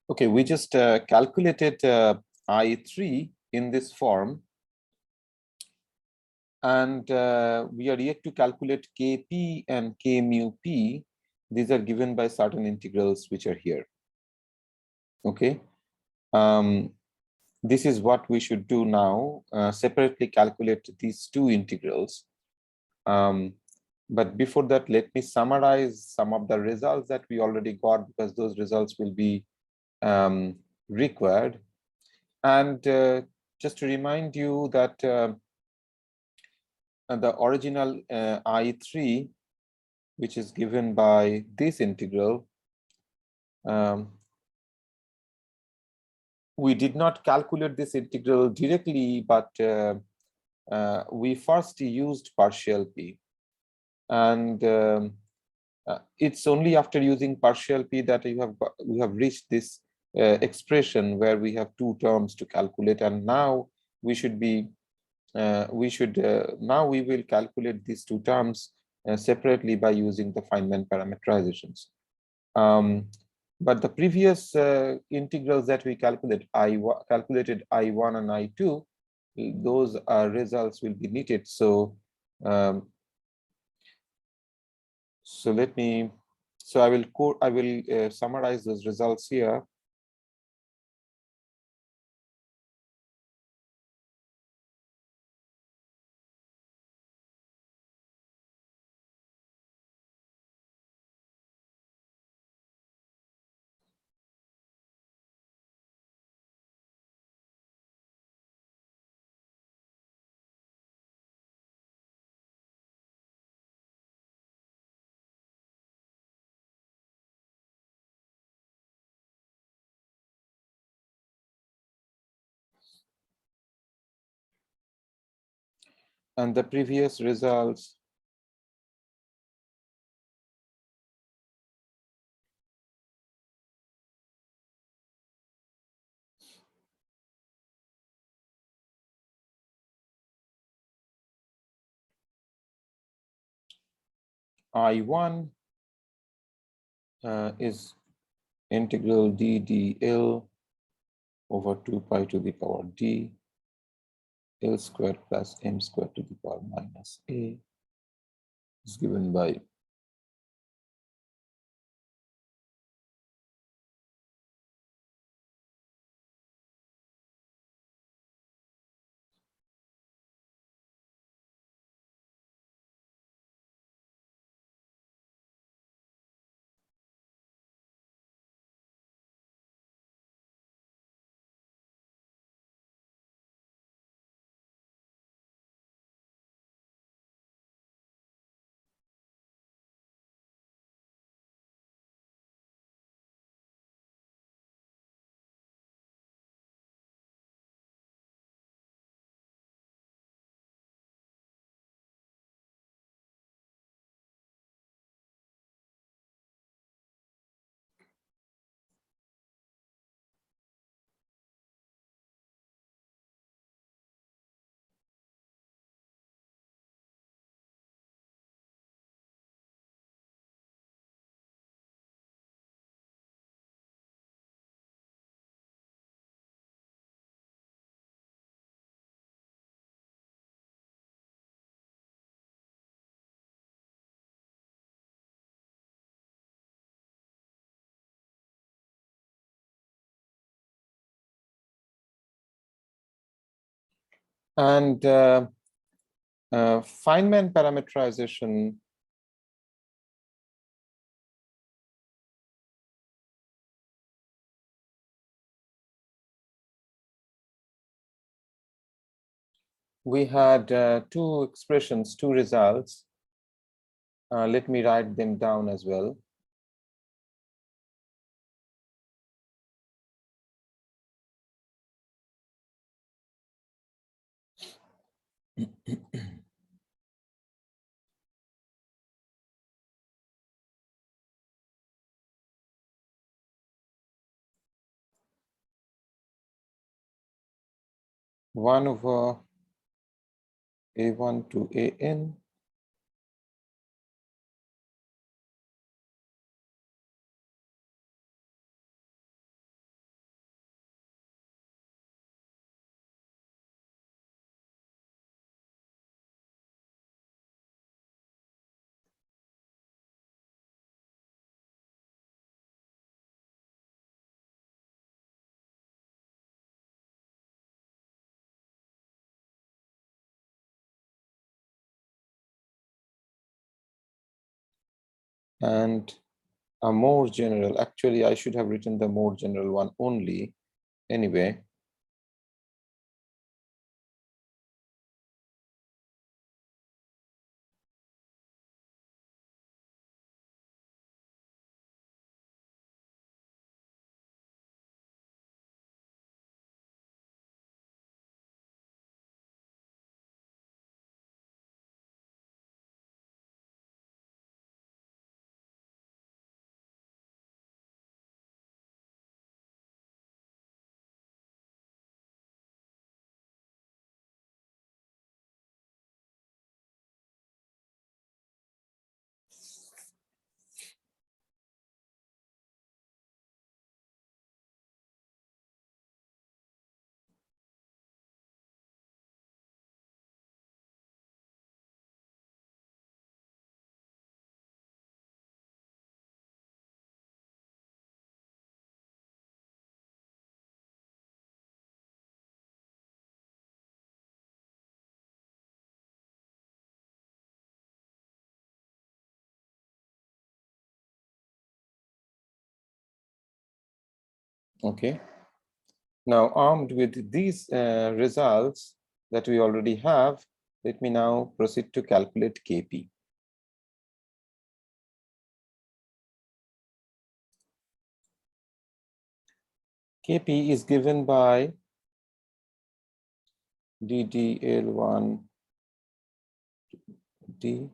Okay, we just calculated I3 in this form, and we are yet to calculate Kp and K mu p. These are given by certain integrals which are here. Okay, this is what we should do now, separately calculate these two integrals. But before that, let me summarize some of the results that we already got, because those results will be required. And just to remind you that the original I3, which is given by this integral, we did not calculate this integral directly, but we first used partial p. And it's only after using partial p that we have reached this expression where we have two terms to calculate, and now we should be now we will calculate these two terms separately by using the Feynman parametrizations. But the previous integrals that we calculated I1 and I2, those results will be needed. So I will summarize those results here. And the previous results I1 is integral d dl over 2 pi to the power d L squared plus m squared to the power minus a is given by and Feynman parametrization we had two expressions, two results. Let me write them down as well. One over a1 to an and a more general, actually I should have written the more general one only anyway. Okay. Now, armed with these results that we already have, let me now proceed to calculate Kp. Kp is given by ddl1 d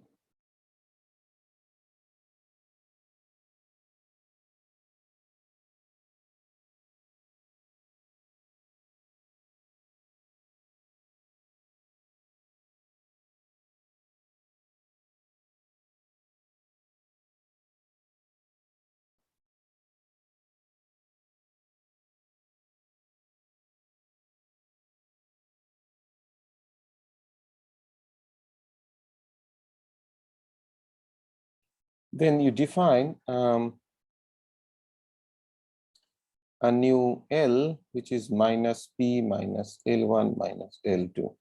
then you define a new L, which is minus P minus L1 minus L2.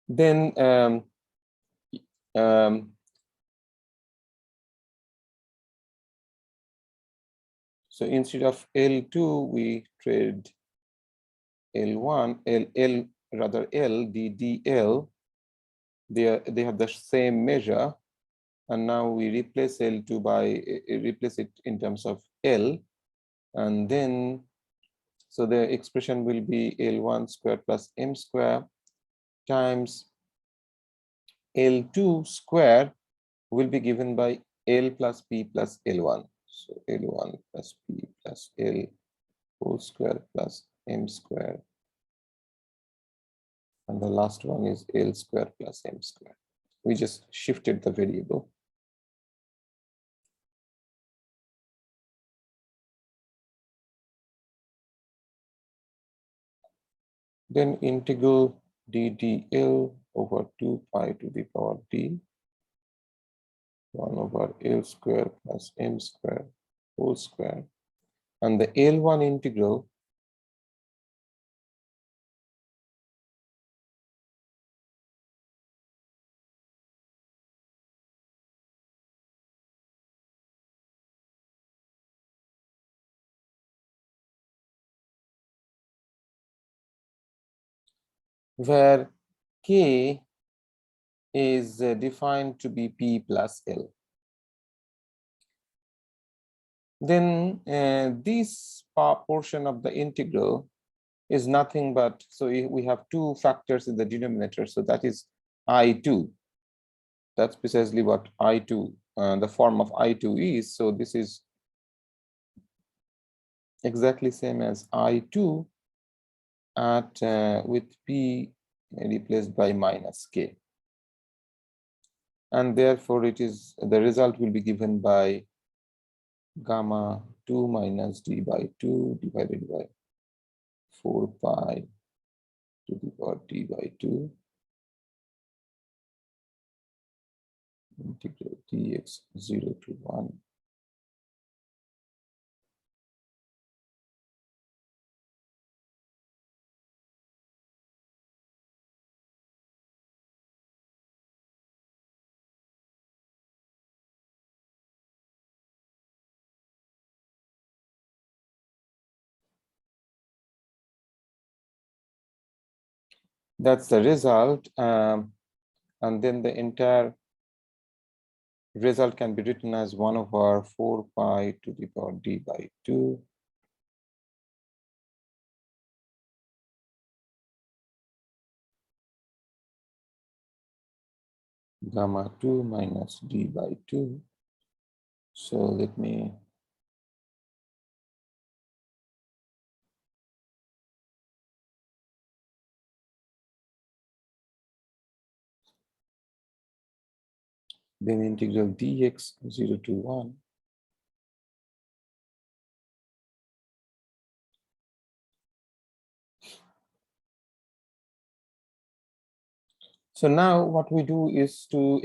Then so instead of L2, we trade L1, L rather L, DDL. They have the same measure, and now we replace L2 by replace it in terms of L, and then so the expression will be L1 square plus M square times L2 square will be given by L plus P plus L1. So L1 plus P plus L whole square plus M square. And the last one is L square plus M square. We just shifted the variable. Then integral ddl over 2 pi to the power d 1 over L square plus M square whole square. And the L1 integral where k is defined to be P plus L. Then this portion of the integral is nothing but, so we have two factors in the denominator, so that is I2. That's precisely what I2, the form of I2 is. So this is exactly same as I2 at with P replaced by minus K. And therefore it is, the result will be given by gamma 2 minus d by 2 divided by 4 pi to the power d by 2 integral dx 0 to 1 That's the result. And then the entire result can be written as 1 over 4 pi to the power d by 2 gamma 2 minus d by 2. So let me then integral dx 0 to 1 . So now what we do is to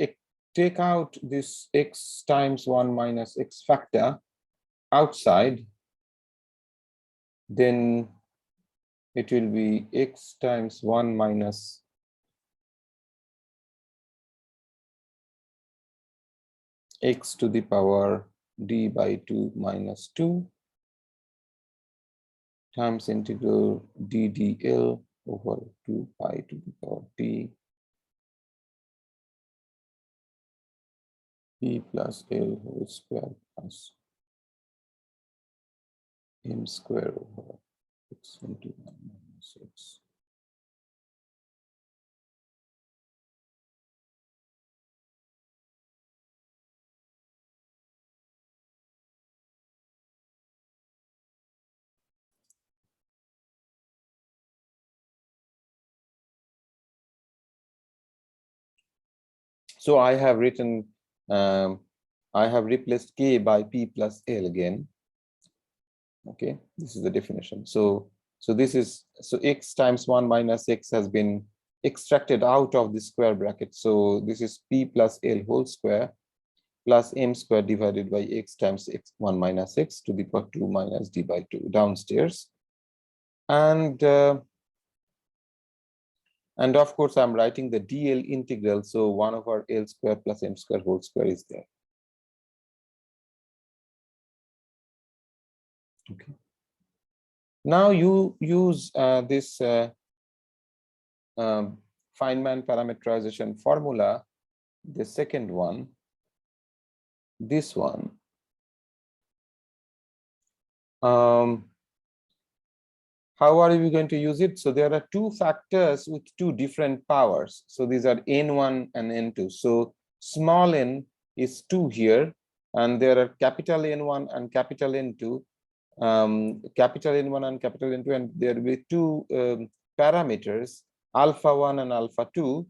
take out this x times 1 minus x factor outside, then it will be x times 1 minus x to the power d by 2 minus 2 times integral ddl over 2 pi to the power d p plus l whole square plus m square over x into 1 minus x. So I have written, I have replaced k by p plus l again. Okay, this is the definition. So this is, so x times 1 minus x has been extracted out of the square bracket. So this is p plus l whole square plus m square divided by x times x 1 minus x to the power 2 minus d by 2 downstairs. And of course, I'm writing the dl integral. So 1 over l square plus m square whole square is there. Okay. Now you use this Feynman parametrization formula, the second one, this one. How are we going to use it? So there are two factors with two different powers. So these are n1 and n2. So small n is 2 here, and there are capital N1 and capital N2. Capital N1 and capital N2, and there will be two parameters, alpha 1 and alpha 2.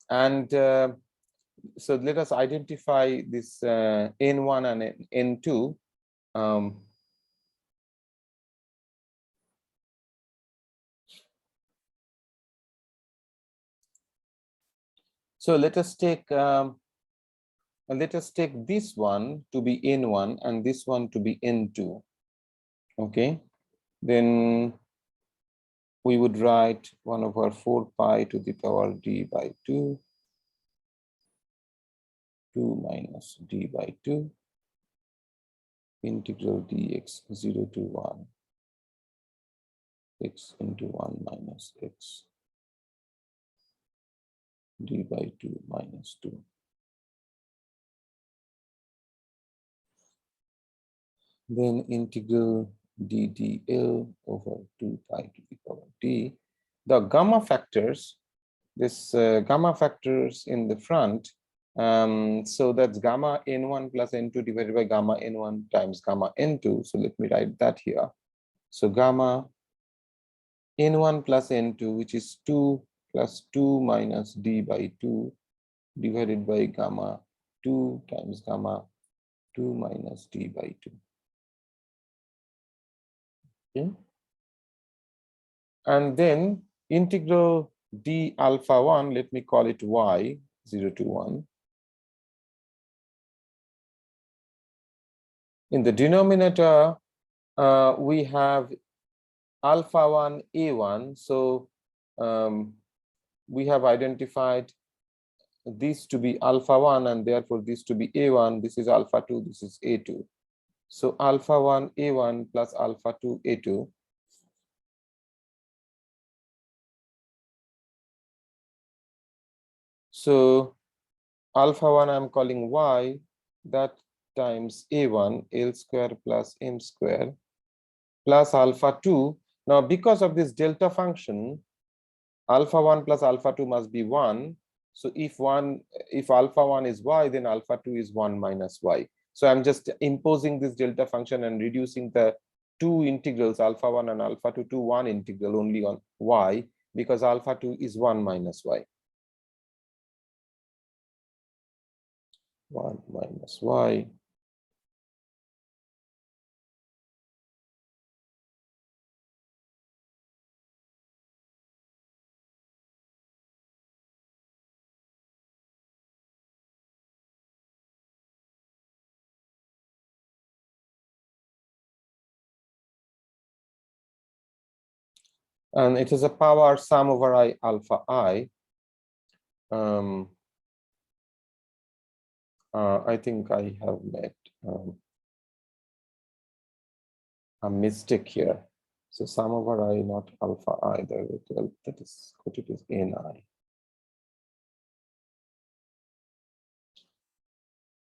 And so let us identify this N1 and N2. So let us take this one to be N1 and this one to be N2. Okay, then we would write 1 over 4 pi to the power d by 2, 2 minus d by 2, integral dx 0 to 1, x into 1 minus x, d by 2 minus 2. Then integral ddl over 2 pi to the power d. The gamma factors, this gamma factors in the front, so that's gamma n1 plus n2 divided by gamma n1 times gamma n2. So let me write that here. So gamma n1 plus n2, which is 2 plus 2 minus d by 2 divided by gamma 2 times gamma 2 minus d by 2. Okay. And then integral d alpha 1, let me call it y 0 to 1. In the denominator, we have alpha 1 a1. So we have identified this to be alpha 1, and therefore this to be A1, this is alpha 2, this is A2. So alpha 1 A1 plus alpha 2 A2. So alpha 1 I'm calling Y, that times A1 L square plus M square plus alpha 2. Now because of this delta function, alpha 1 plus alpha 2 must be 1. So if alpha 1 is Y, then alpha 2 is 1 minus Y. So I'm just imposing this delta function and reducing the two integrals, alpha 1 and alpha 2, to one integral only on Y, because alpha 2 is 1 minus Y. 1 minus Y. And it is a power sum over I alpha I. I think I have made a mistake here. So sum over I, not alpha I. That is what it is, Ni.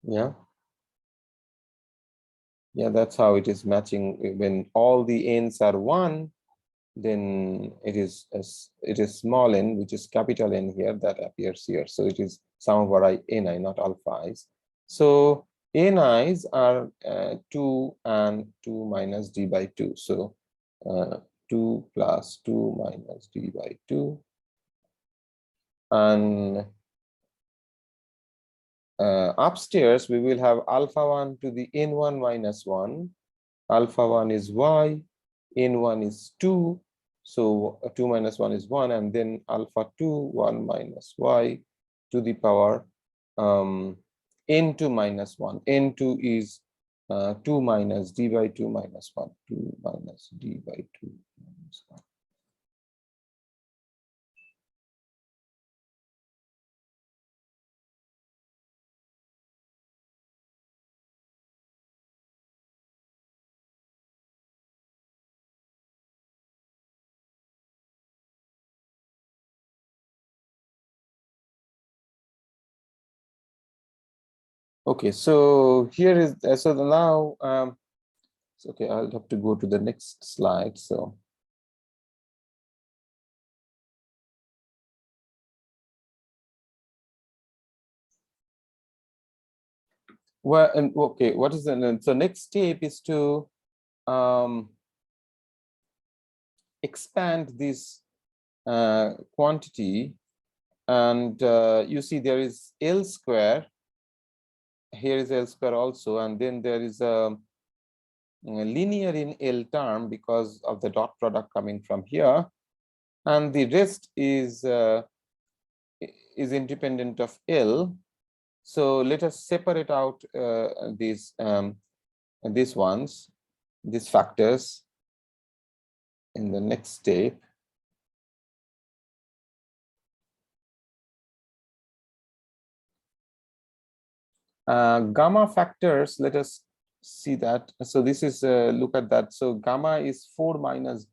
Yeah. Yeah, that's how it is matching. When all the n's are 1, then it is small n, which is capital N here, that appears here. So it is sum over I Ni, not alpha i's. So Ni's are 2 and 2 minus d by 2. So 2 plus 2 minus d by 2. And upstairs, we will have alpha 1 to the n1 minus 1. Alpha 1 is Y, n1 is 2. So 2 minus 1 is 1, and then alpha 2, 1 minus Y to the power n2 minus 1. N2 is 2 minus d by 2 minus 1. 2 minus d by 2 minus 1. Okay, so here is so now okay, I'll have to go to the next slide. So well, and okay, what is the so next step is to expand this quantity, and you see there is L square. Here is L square also, and then there is a linear in L term because of the dot product coming from here, and the rest is independent of L. So let us separate out these ones, these factors, in the next step. Gamma factors, let us see that. So this is look at that. So gamma is 4 minus,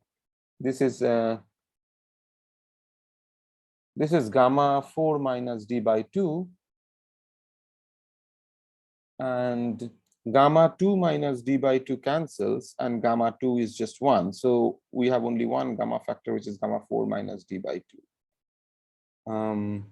this is gamma 4 minus d by 2, and gamma 2 minus d by 2 cancels, and gamma 2 is just 1. So we have only one gamma factor, which is gamma 4 minus d by 2.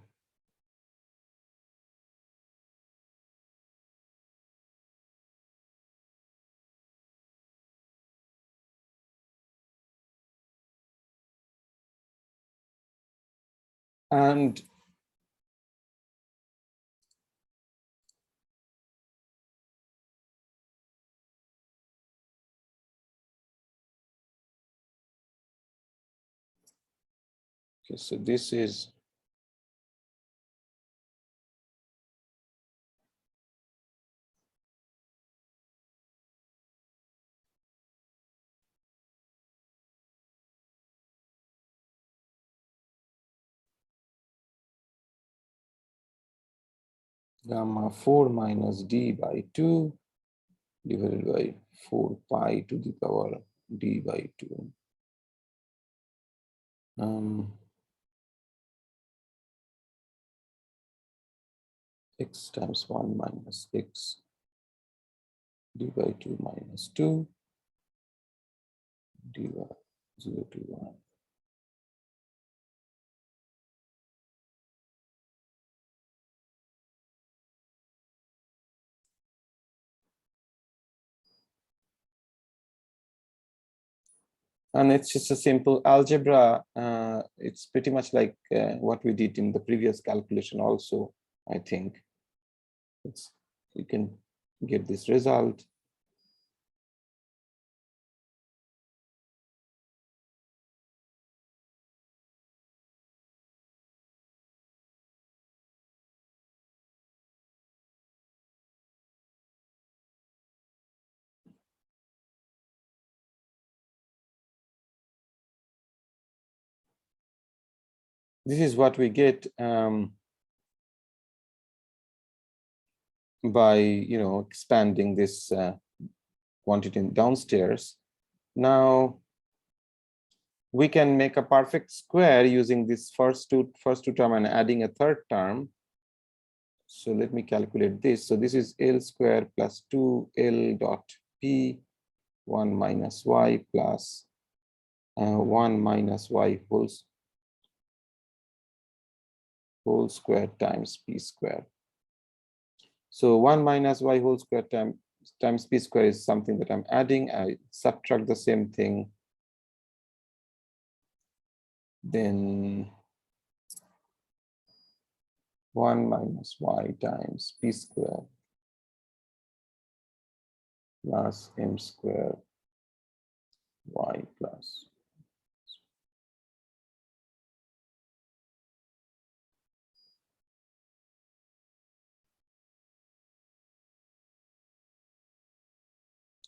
And okay, so this is gamma 4 minus d by 2 divided by 4 pi to the power d by 2. X times 1 minus x d by 2 minus 2 dy 0 to 1. And it's just a simple algebra. It's pretty much like what we did in the previous calculation also, I think. You can get this result. This is what we get by expanding this quantity downstairs. Now we can make a perfect square using this first two term and adding a third term. So let me calculate this. So this is L square plus 2L dot P 1 minus y plus 1 minus y whole square times P square. So 1 minus y whole square times P square is something that I'm adding. I subtract the same thing. Then 1 minus y times P square plus m square y plus.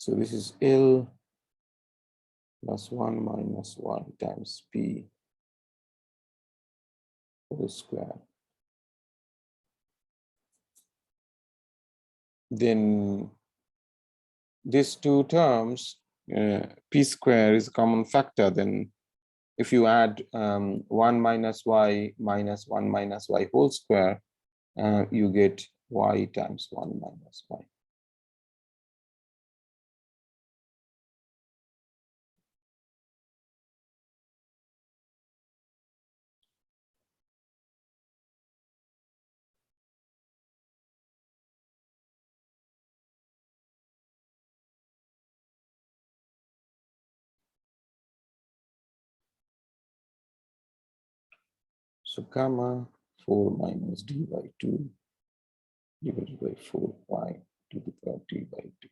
So this is L plus 1 minus 1 times P whole square. Then these two terms, P square is a common factor. Then if you add 1 minus y minus 1 minus y whole square, you get y times 1 minus y. So gamma 4 minus d by 2 divided by 4 pi to the power d by 2.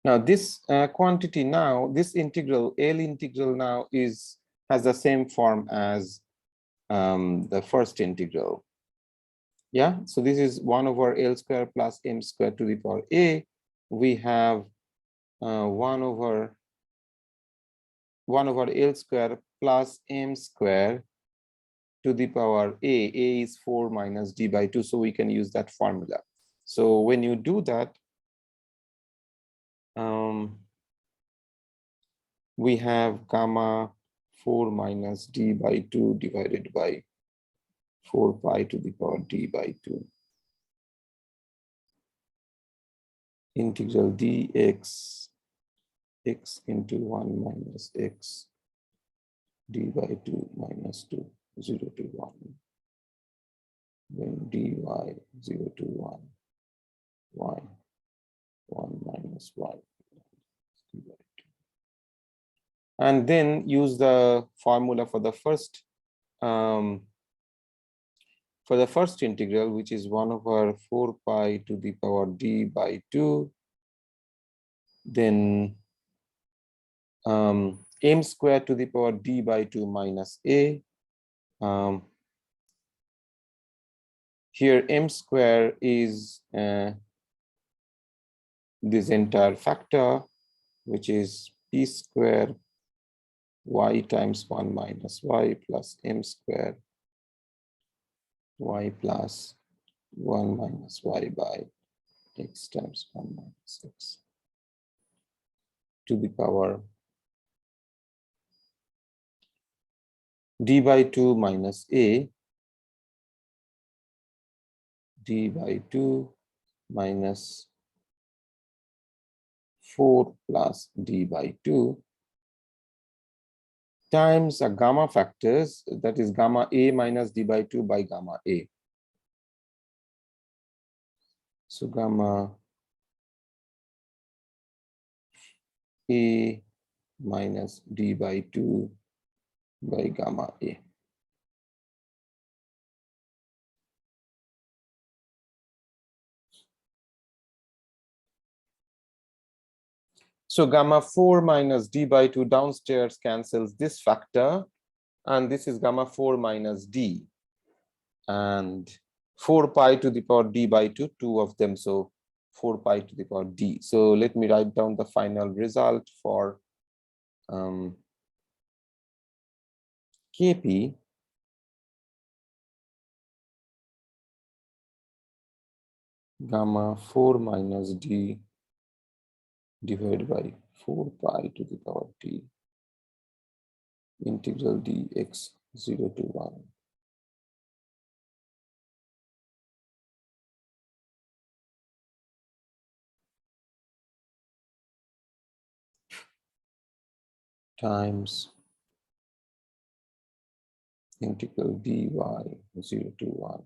Now this quantity now, this integral, L integral now has the same form as the first integral. Yeah, so this is 1 over L square plus m square to the power a. We have 1 over L square plus m square to the power a. A is 4 minus d by 2, so we can use that formula. So when you do that, we have gamma 4 minus d by 2 divided by 4 pi to the power d by 2 integral dx x into 1 minus x d by 2 minus 2 0 to 1 then dy 0 to 1 y 1 minus y d by 2. And then use the formula for the first integral, which is 1 over 4 pi to the power d by 2, then m squared to the power d by 2 minus a. Here m square is this entire factor, which is p square y times 1 minus y plus m square y plus 1 minus y by x times 1 minus x to the power d by 2 minus a d by 2 minus 4 plus d by 2 times a gamma factors, that is gamma a minus d by 2 by gamma a. So gamma a minus d by 2 by gamma a. So gamma 4 minus d by 2 downstairs cancels this factor, and this is gamma 4 minus d, and 4 pi to the power d by 2, two of them, so 4 pi to the power d. So let me write down the final result for Kp. Gamma 4 minus d divided by 4 pi to the power d integral dx 0 to 1 times integral dy 0 to 1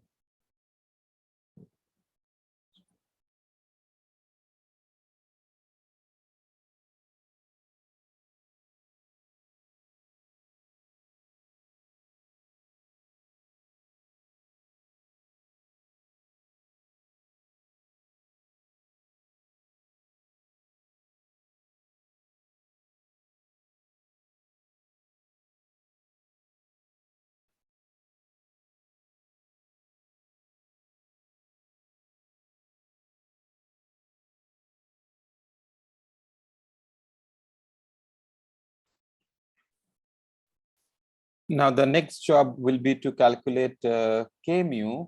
Now the next job will be to calculate k mu,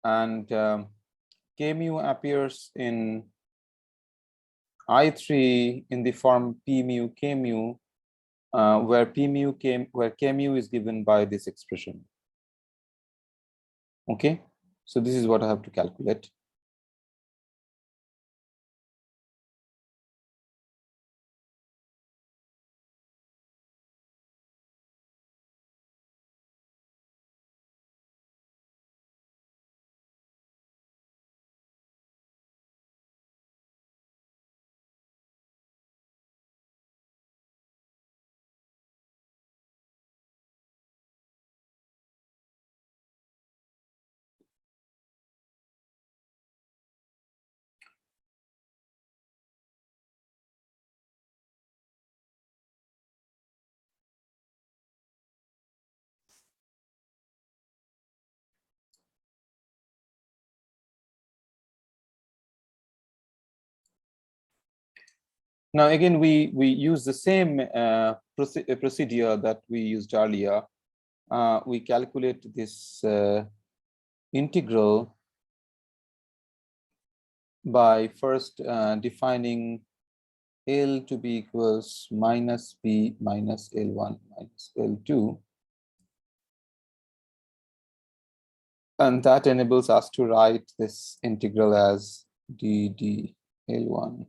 and k mu appears in I3 in the form p mu k mu, where k mu is given by this expression. Okay, so this is what I have to calculate. Now again, we use the same procedure that we used earlier. We calculate this integral by first defining L to be equals minus P minus L1 minus L2. And that enables us to write this integral as d L1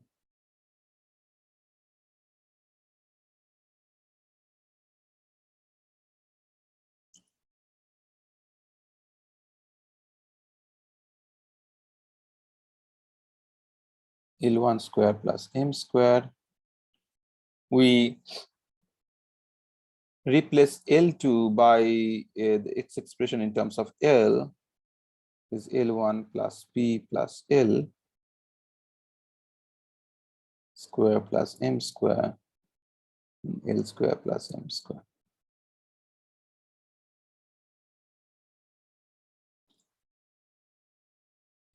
L1 square plus M square. We replace L2 by its expression in terms of L is L1 plus P plus L square plus M square, L square plus M square.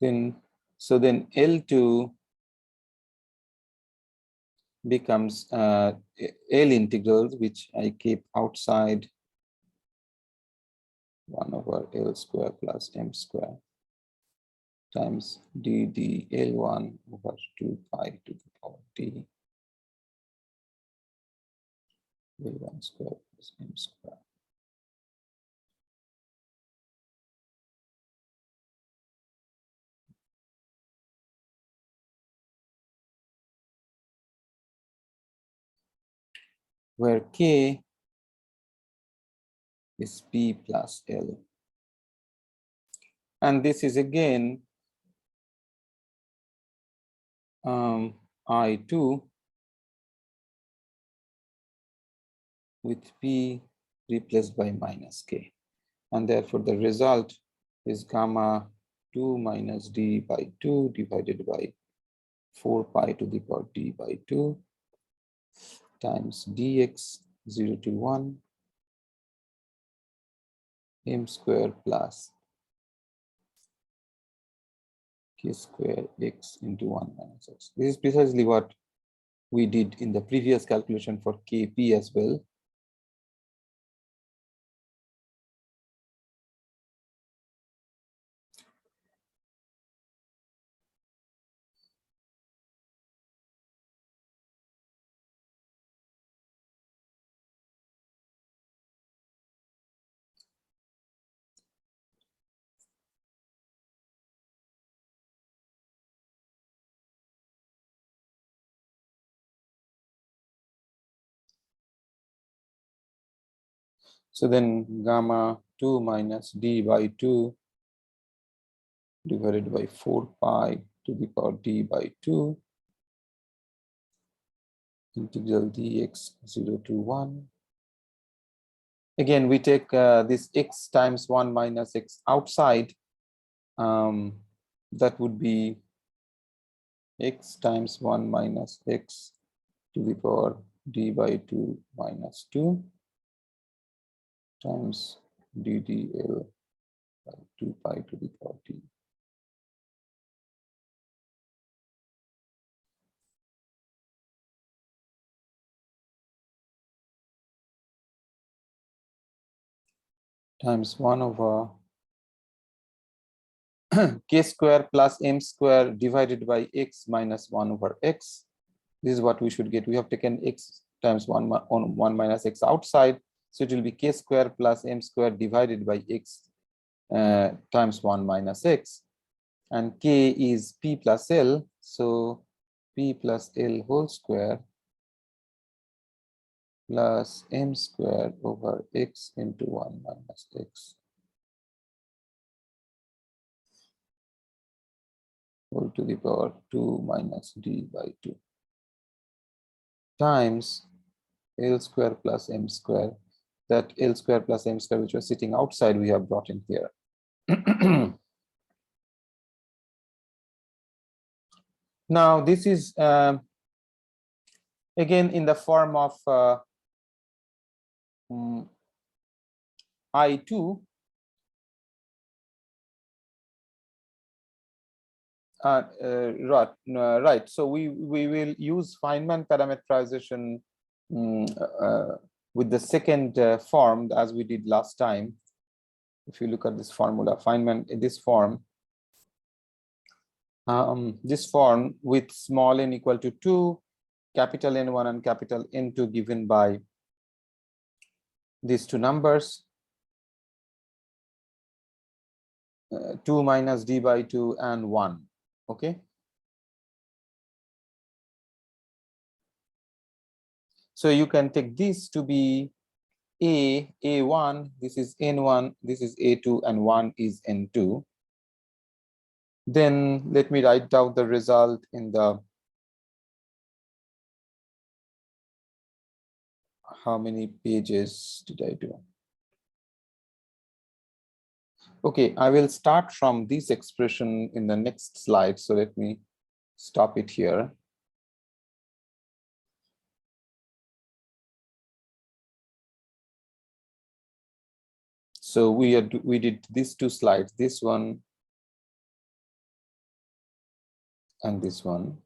Then L2 becomes L integrals, which I keep outside 1 over L square plus M square times d L1 over 2 pi to the power d L1 square plus M square. Where K is P plus L. And this is again I2 with P replaced by minus K. And therefore the result is gamma 2 minus d by 2 divided by 4 pi to the power d by 2 times dx 0 to 1 M square plus K square x into 1 minus x. This is precisely what we did in the previous calculation for Kp as well. So then gamma 2 minus d by 2 divided by 4 pi to the power d by 2 integral dx 0 to 1. Again, we take this x times 1 minus x outside. That would be x times 1 minus x to the power d by 2 minus 2 times ddl by 2 pi to the power d. Times 1 over k square plus m square divided by x minus 1 over x. This is what we should get. We have taken x times 1 minus x outside. So it will be k square plus m square divided by x times 1 minus x. And k is p plus l. So p plus l whole square plus m square over x into 1 minus x whole to the power 2 minus d by 2 times L square plus M square. That L square plus M square which was sitting outside we have brought in here. Now this is again in the form of I2 right. So we will use Feynman parametrization with the second form as we did last time. If you look at this formula, Feynman in this form with small n equal to 2 capital N1 and capital N2 given by these two numbers, 2 minus d by 2 and 1. Okay. So you can take this to be A1, this is N1, this is A2, and 1 is N2. Then let me write down the result in the, how many pages did I do? Okay, I will start from this expression in the next slide. So let me stop it here. So we did these two slides, this one and this one.